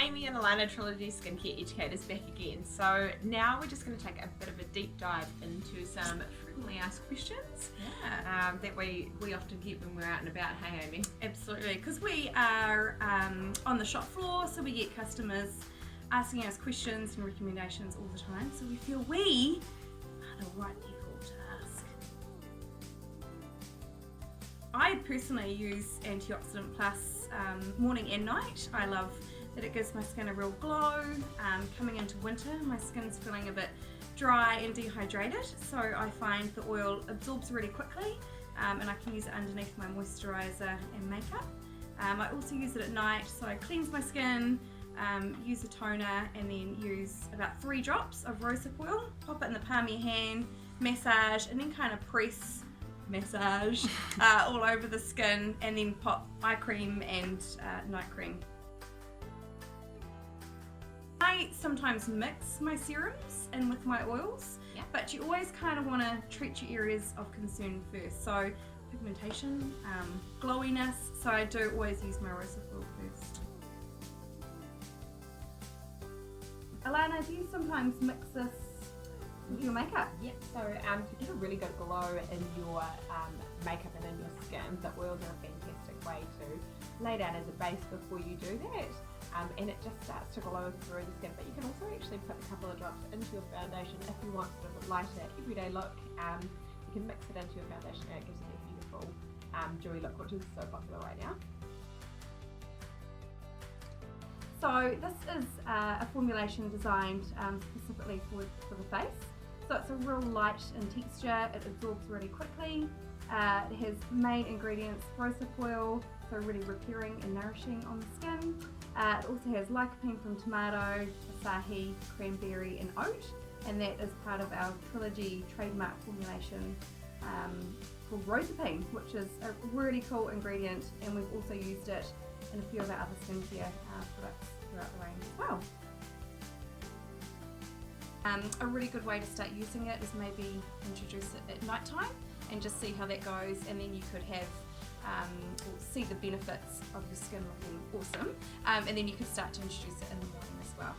Amy and Alana, Trilogy Skincare Educators, back again. So now we're just going to take a bit of a deep dive into some frequently asked questions that we often get when we're out and about. Hey Amy? Absolutely, because we are on the shop floor, so we get customers asking us questions and recommendations all the time, so we feel we are the right people to ask. I personally use Antioxidant Plus morning and night. I love that it gives my skin a real glow. Coming into winter, my skin's feeling a bit dry and dehydrated, so I find the oil absorbs really quickly, and I can use it underneath my moisturiser and makeup. I also use it at night, so I cleanse my skin, use a toner, and then use about 3 drops of rosehip oil, pop it in the palm of your hand, massage, and then kind of massage all over the skin, and then pop eye cream and night cream. I sometimes mix my serums in with my oils, but you always kind of want to treat your areas of concern first. So pigmentation, glowiness, so I do always use my rosehip oil first. Alana, do you sometimes mix this with your makeup? Yep, so to get a really good glow in your makeup and in your skin, the oils are a fantastic way to lay down as a base before you do that. And it just starts to glow through the skin, but you can also actually put a couple of drops into your foundation if you want sort of a lighter everyday look. You can mix it into your foundation and it gives you a beautiful dewy look, which is so popular right now. So this is a formulation designed specifically for the face. So it's a real light in texture, it absorbs really quickly, it has main ingredients rosehip oil, so really repairing and nourishing on the skin. It also has lycopene from tomato, asahi, cranberry and oat, and that is part of our Trilogy trademark formulation called Rosehip, which is a really cool ingredient, and we've also used it in a few of our other skincare products throughout the range as well. A really good way to start using it is maybe introduce it at night time and just see how that goes, and then you could have see the benefits of your skin looking awesome, and then you could start to introduce it in the morning as well.